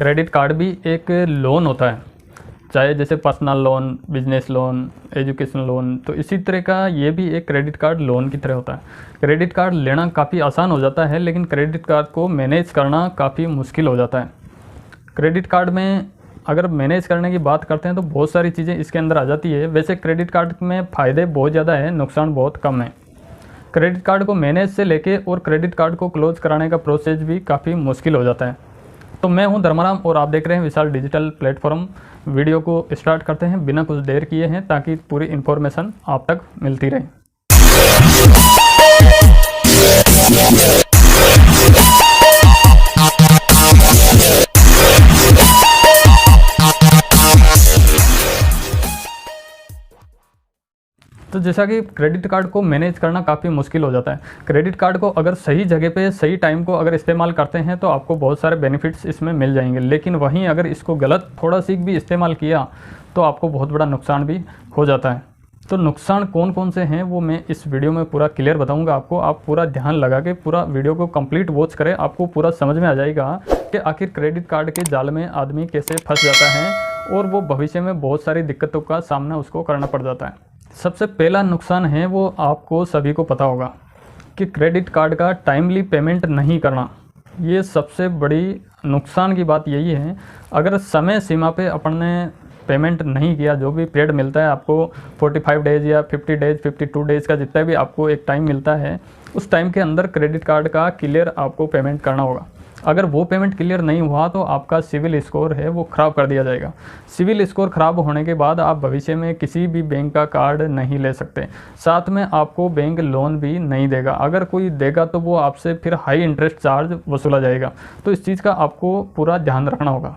Credit card भी एक loan होता है, चाहे जैसे personal loan, business loan, education loan, तो इसी तरह का ये भी एक क्रेडिट कार्ड लोन की तरह होता है। क्रेडिट कार्ड लेना काफ़ी आसान हो जाता है, लेकिन क्रेडिट कार्ड को मैनेज करना काफ़ी मुश्किल हो जाता है। क्रेडिट कार्ड में अगर मैनेज करने की बात करते हैं तो बहुत सारी चीज़ें इसके अंदर आ जाती है। वैसे क्रेडिट कार्ड में फ़ायदे बहुत ज़्यादा है, नुकसान बहुत कम है। क्रेडिट कार्ड को मैनेज से लेके और क्रेडिट कार्ड को क्लोज कराने का प्रोसेस भी काफ़ी मुश्किल हो जाता है। तो मैं हूं धर्माराम और आप देख रहे हैं विशाल डिजिटल प्लेटफॉर्म। वीडियो को स्टार्ट करते हैं बिना कुछ देर किए हैं, ताकि पूरी इन्फॉर्मेशन आप तक मिलती रहे। तो जैसा कि क्रेडिट कार्ड को मैनेज करना काफ़ी मुश्किल हो जाता है। क्रेडिट कार्ड को अगर सही जगह पे सही टाइम को अगर इस्तेमाल करते हैं तो आपको बहुत सारे बेनिफिट्स इसमें मिल जाएंगे, लेकिन वहीं अगर इसको गलत थोड़ा सी भी इस्तेमाल किया तो आपको बहुत बड़ा नुकसान भी हो जाता है। तो नुकसान कौन कौन से हैं वो मैं इस वीडियो में पूरा क्लियर बताऊंगा आपको। आप पूरा ध्यान लगा के पूरा वीडियो को कंप्लीट वॉच करें, आपको पूरा समझ में आ जाएगा कि आखिर क्रेडिट कार्ड के जाल में आदमी कैसे फंस जाता है और वो भविष्य में बहुत सारी दिक्कतों का सामना उसको करना पड़ जाता है। सबसे पहला नुकसान है वो आपको सभी को पता होगा कि क्रेडिट कार्ड का टाइमली पेमेंट नहीं करना। ये सबसे बड़ी नुकसान की बात यही है। अगर समय सीमा पे अपन ने पेमेंट नहीं किया, जो भी पीरियड मिलता है आपको 45 डेज़ या 50 डेज़ 52 डेज़ का जितना भी आपको एक टाइम मिलता है, उस टाइम के अंदर क्रेडिट कार्ड का क्लियर आपको पेमेंट करना होगा। अगर वो पेमेंट क्लियर नहीं हुआ तो आपका सिविल स्कोर है वो ख़राब कर दिया जाएगा। सिविल स्कोर ख़राब होने के बाद आप भविष्य में किसी भी बैंक का कार्ड नहीं ले सकते, साथ में आपको बैंक लोन भी नहीं देगा। अगर कोई देगा तो वो आपसे फिर हाई इंटरेस्ट चार्ज वसूला जाएगा। तो इस चीज़ का आपको पूरा ध्यान रखना होगा।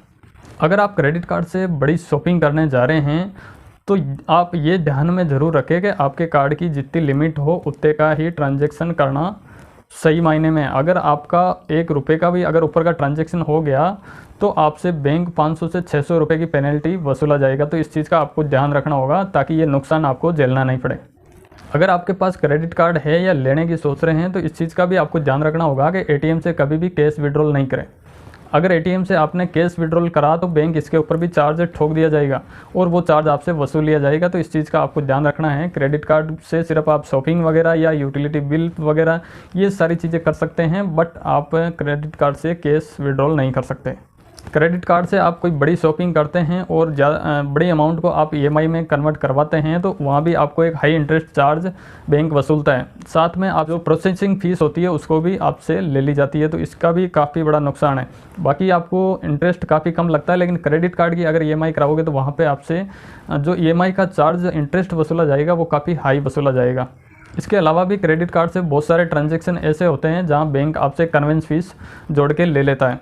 अगर आप क्रेडिट कार्ड से बड़ी शॉपिंग करने जा रहे हैं तो आप ये ध्यान में ज़रूर रखें कि आपके कार्ड की जितनी लिमिट हो उतने का ही ट्रांजैक्शन करना सही मायने में। अगर आपका 1 रुपये का भी अगर ऊपर का ट्रांजैक्शन हो गया तो आपसे बैंक 500 से 600 रुपये की पेनल्टी वसूला जाएगा। तो इस चीज़ का आपको ध्यान रखना होगा ताकि ये नुकसान आपको झेलना नहीं पड़े। अगर आपके पास क्रेडिट कार्ड है या लेने की सोच रहे हैं तो इस चीज़ का भी आपको ध्यान रखना होगा कि एटीएम से कभी भी कैश विड्रॉल नहीं करें। अगर एटीएम से आपने कैश विड्रॉल करा तो बैंक इसके ऊपर भी चार्ज ठोक दिया जाएगा और वो चार्ज आपसे वसूल लिया जाएगा। तो इस चीज़ का आपको ध्यान रखना है। क्रेडिट कार्ड से सिर्फ आप शॉपिंग वगैरह या यूटिलिटी बिल वगैरह ये सारी चीज़ें कर सकते हैं, बट आप क्रेडिट कार्ड से कैश विड्रॉल नहीं कर सकते। क्रेडिट कार्ड से आप कोई बड़ी शॉपिंग करते हैं और बड़ी अमाउंट को आप ईएमआई में कन्वर्ट करवाते हैं तो वहाँ भी आपको एक हाई इंटरेस्ट चार्ज बैंक वसूलता है। साथ में आप जो प्रोसेसिंग फ़ीस होती है उसको भी आपसे ले ली जाती है। तो इसका भी काफ़ी बड़ा नुकसान है। बाकी आपको इंटरेस्ट काफ़ी कम लगता है, लेकिन क्रेडिट कार्ड की अगर ईएमआई कराओगे तो वहाँ पर आपसे जो ईएमआई का चार्ज इंटरेस्ट वसूला जाएगा वो काफ़ी हाई वसूला जाएगा। इसके अलावा भी क्रेडिट कार्ड से बहुत सारे ट्रांजैक्शन ऐसे होते हैं जहां बैंक आपसे कन्वेंस फीस जोड़ के ले लेता है।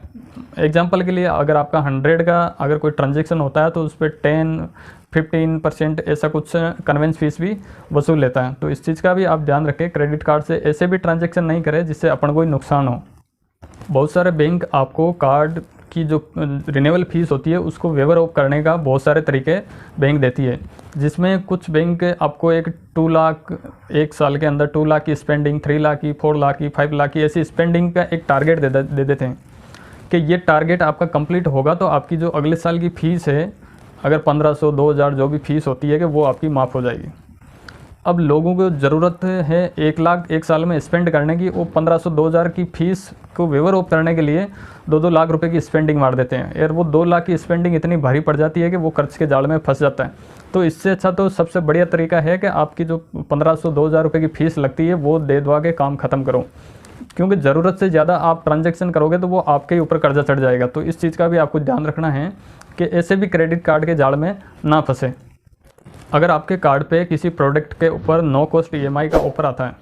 एग्जांपल के लिए अगर आपका 100 का अगर कोई ट्रांजैक्शन होता है तो उस पर 10-15% ऐसा कुछ कन्वेंस फीस भी वसूल लेता है। तो इस चीज़ का भी आप ध्यान रखें, क्रेडिट कार्ड से ऐसे भी ट्रांजैक्शन नहीं करें जिससे अपन को नुकसान हो। बहुत सारे बैंक आपको कार्ड की जो रिन्यूअल फीस होती है उसको वेवर ऑफ करने का बहुत सारे तरीके बैंक देती है, जिसमें कुछ बैंक आपको एक 2 लाख एक साल के अंदर 2 लाख की स्पेंडिंग, 3 लाख की, 4 लाख की, 5 लाख की ऐसी स्पेंडिंग का एक टारगेट दे देते हैं कि ये टारगेट आपका कंप्लीट होगा तो आपकी जो अगले साल की फ़ीस है, अगर 1500 2000 जो भी फ़ीस होती है कि वो आपकी माफ़ हो जाएगी। अब लोगों को ज़रूरत है 1 लाख एक साल में स्पेंड करने की, वो 1500 2000 की फ़ीस को वेवर ऑफ करने के लिए 2-2 लाख रुपए की स्पेंडिंग मार देते हैं और वो 2 लाख की स्पेंडिंग इतनी भारी पड़ जाती है कि वो कर्ज के जाल में फंस जाता है। तो इससे अच्छा तो सबसे बढ़िया तरीका है कि आपकी जो 1500 2000 रुपये की फ़ीस लगती है वो दे दवा के काम ख़त्म करो, क्योंकि ज़रूरत से ज़्यादा आप ट्रांजैक्शन करोगे तो वो आपके ऊपर कर्जा चढ़ जाएगा। तो इस चीज़ का भी आपको ध्यान रखना है कि ऐसे भी क्रेडिट कार्ड के जाल में ना फंसे। अगर आपके कार्ड पे किसी प्रोडक्ट के ऊपर नो कॉस्ट ईएमआई का ऑफर आता है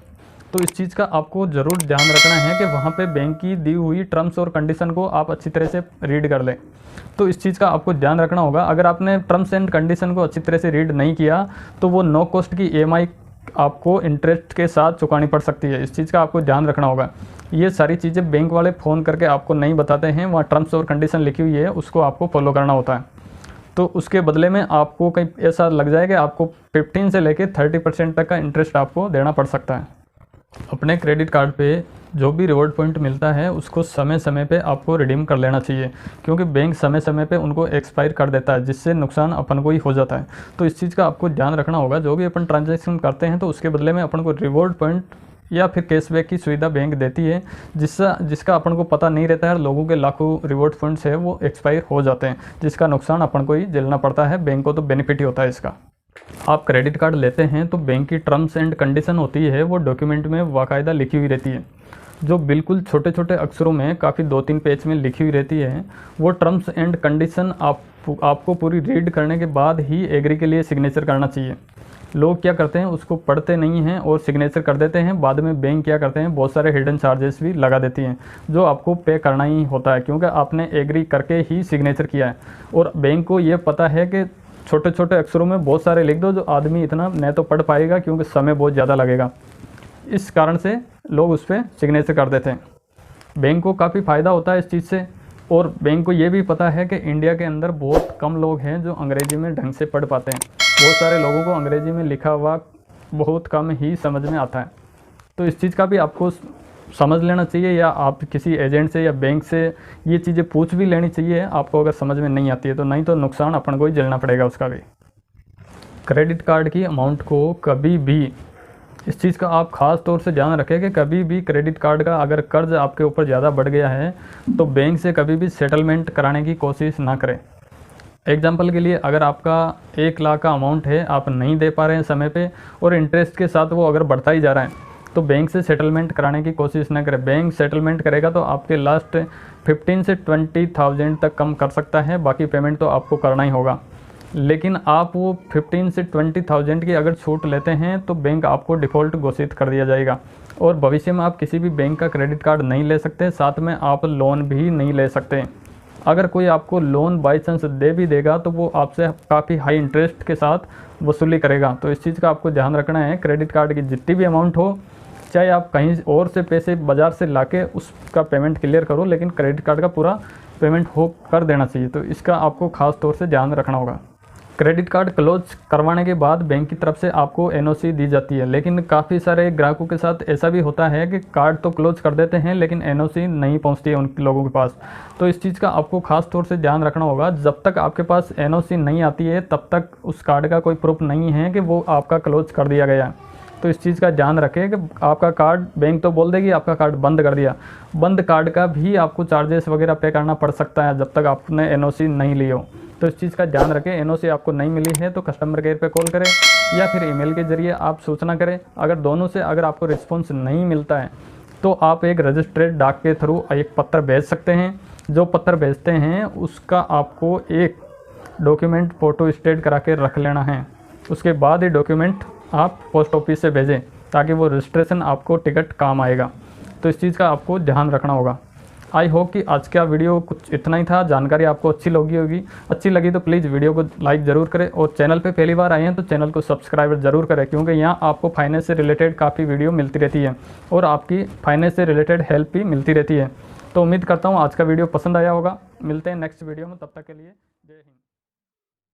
तो इस चीज़ का आपको ज़रूर ध्यान रखना है कि वहाँ पे बैंक की दी हुई टर्म्स और कंडीशन को आप अच्छी तरह से रीड कर लें। तो इस चीज़ का आपको ध्यान रखना होगा। अगर आपने टर्म्स एंड कंडीशन को अच्छी तरह से रीड नहीं किया तो वो नो कॉस्ट की ईएमआई आपको इंटरेस्ट के साथ चुकानी पड़ सकती है। इस चीज़ का आपको ध्यान रखना होगा। ये सारी चीज़ें बैंक वाले फ़ोन करके आपको नहीं बताते हैं, वहाँ टर्म्स और कंडीशन लिखी हुई है उसको आपको फॉलो करना होता है। तो उसके बदले में आपको कहीं ऐसा लग जाए कि आपको 15 से लेकर 30% तक का इंटरेस्ट आपको देना पड़ सकता है। अपने क्रेडिट कार्ड पे जो भी रिवॉर्ड पॉइंट मिलता है उसको समय समय पे आपको रिडीम कर लेना चाहिए, क्योंकि बैंक समय समय पे उनको एक्सपायर कर देता है, जिससे नुकसान अपन को ही हो जाता है। तो इस चीज़ का आपको ध्यान रखना होगा। जो भी अपन ट्रांजैक्शन करते हैं तो उसके बदले में अपन को रिवॉर्ड पॉइंट या फिर कैशबैक की सुविधा बैंक देती है, जिसका अपन को पता नहीं रहता है। लोगों के लाखों रिवॉर्ड पॉइंट्स है वो एक्सपायर हो जाते हैं, जिसका नुकसान अपन को ही झेलना पड़ता है, बैंक को तो बेनिफिट ही होता है इसका। आप क्रेडिट कार्ड लेते हैं तो बैंक की टर्म्स एंड कंडीशन होती है, वो डॉक्यूमेंट में बाकायदा लिखी हुई रहती है, जो बिल्कुल छोटे छोटे अक्षरों में काफ़ी 2-3 पेज में लिखी हुई रहती है। वो टर्म्स एंड कंडीशन आपको पूरी रीड करने के बाद ही एग्री के लिए सिग्नेचर करना चाहिए। लोग क्या करते हैं, उसको पढ़ते नहीं हैं और सिग्नेचर कर देते हैं। बाद में बैंक क्या करते हैं, बहुत सारे हिडन चार्जेस भी लगा देती हैं, जो आपको पे करना ही होता है, क्योंकि आपने एग्री करके ही सिग्नेचर किया है। और बैंक को ये पता है कि छोटे छोटे अक्षरों में बहुत सारे लिख दो, जो आदमी इतना न तो पढ़ पाएगा, क्योंकि समय बहुत ज़्यादा लगेगा। इस कारण से लोग उस पर सिग्नेचर कर देते हैं। बैंक को काफ़ी फ़ायदा होता है इस चीज़ से। और बैंक को ये भी पता है कि इंडिया के अंदर बहुत कम लोग हैं जो अंग्रेज़ी में ढंग से पढ़ पाते हैं। बहुत सारे लोगों को अंग्रेज़ी में लिखा हुआ बहुत कम ही समझ में आता है। तो इस चीज़ का भी आपको समझ लेना चाहिए, या आप किसी एजेंट से या बैंक से ये चीज़ें पूछ भी लेनी चाहिए आपको, अगर समझ में नहीं आती है तो। नहीं तो नुकसान अपन को ही झेलना पड़ेगा उसका भी। क्रेडिट कार्ड की अमाउंट को कभी भी, इस चीज़ का आप ख़ास तौर से ध्यान रखें कि कभी भी क्रेडिट कार्ड का अगर कर्ज आपके ऊपर ज़्यादा बढ़ गया है तो बैंक से कभी भी सेटलमेंट कराने की कोशिश ना करें। एग्जाम्पल के लिए, अगर आपका 1 लाख का अमाउंट है, आप नहीं दे पा रहे हैं समय पे और इंटरेस्ट के साथ वो अगर बढ़ता ही जा रहा है, तो बैंक से सेटलमेंट कराने की कोशिश ना करें। बैंक सेटलमेंट करेगा तो आपके लास्ट 15 से 20,000 तक कम कर सकता है, बाकी पेमेंट तो आपको करना ही होगा। लेकिन आप वो 15 से 20,000 की अगर छूट लेते हैं तो बैंक आपको डिफ़ॉल्ट घोषित कर दिया जाएगा, और भविष्य में आप किसी भी बैंक का क्रेडिट कार्ड नहीं ले सकते, साथ में आप लोन भी नहीं ले सकते। अगर कोई आपको लोन बाई चांस दे भी देगा तो वो आपसे काफ़ी हाई इंटरेस्ट के साथ वसूली करेगा। तो इस चीज़ का आपको ध्यान रखना है। क्रेडिट कार्ड की जितनी भी अमाउंट हो, चाहे आप कहीं और से पैसे बाज़ार से लाके उसका पेमेंट क्लियर करो, लेकिन क्रेडिट कार्ड का पूरा पेमेंट हो कर देना चाहिए। तो इसका आपको ख़ास तौर से ध्यान रखना होगा। क्रेडिट कार्ड क्लोज करवाने के बाद बैंक की तरफ से आपको एनओसी दी जाती है, लेकिन काफ़ी सारे ग्राहकों के साथ ऐसा भी होता है कि कार्ड तो क्लोज कर देते हैं लेकिन एनओसी नहीं पहुंचती है उन लोगों के पास। तो इस चीज़ का आपको खास तौर से ध्यान रखना होगा। जब तक आपके पास एनओसी नहीं आती है तब तक उस कार्ड का कोई प्रूफ नहीं है कि वो आपका क्लोज कर दिया गया है। तो इस चीज़ का ध्यान रखें कि आपका कार्ड, बैंक तो बोल देगी आपका कार्ड बंद कर दिया, बंद कार्ड का भी आपको चार्जेस वगैरह पे करना पड़ सकता है जब तक आपने एनओसी नहीं ली हो। तो इस चीज़ का ध्यान रखें। एनओसी आपको नहीं मिली है तो कस्टमर केयर पे कॉल करें या फिर ईमेल के ज़रिए आप सूचना करें। अगर दोनों से अगर आपको रिस्पॉन्स नहीं मिलता है तो आप एक रजिस्ट्रेड डाक के थ्रू एक पत्र भेज सकते हैं। जो पत्र भेजते हैं उसका आपको एक डॉक्यूमेंट फ़ोटो स्टेट करा के रख लेना है। उसके बाद ही डॉक्यूमेंट आप पोस्ट ऑफिस से भेजें, ताकि वो रजिस्ट्रेशन आपको टिकट काम आएगा। तो इस चीज़ का आपको ध्यान रखना होगा। आई होप कि आज का वीडियो कुछ इतना ही था। जानकारी आपको अच्छी लगी तो प्लीज़ वीडियो को लाइक ज़रूर करें, और चैनल पे पहली बार आए हैं तो चैनल को सब्सक्राइब ज़रूर करें, क्योंकि यहाँ आपको फाइनेंस से रिलेटेड काफ़ी वीडियो मिलती रहती है और आपकी फाइनेंस से रिलेटेड हेल्प भी मिलती रहती है। तो उम्मीद करता हूँ आज का वीडियो पसंद आया होगा। मिलते हैं नेक्स्ट वीडियो में, तब तक के लिए जय हिंद।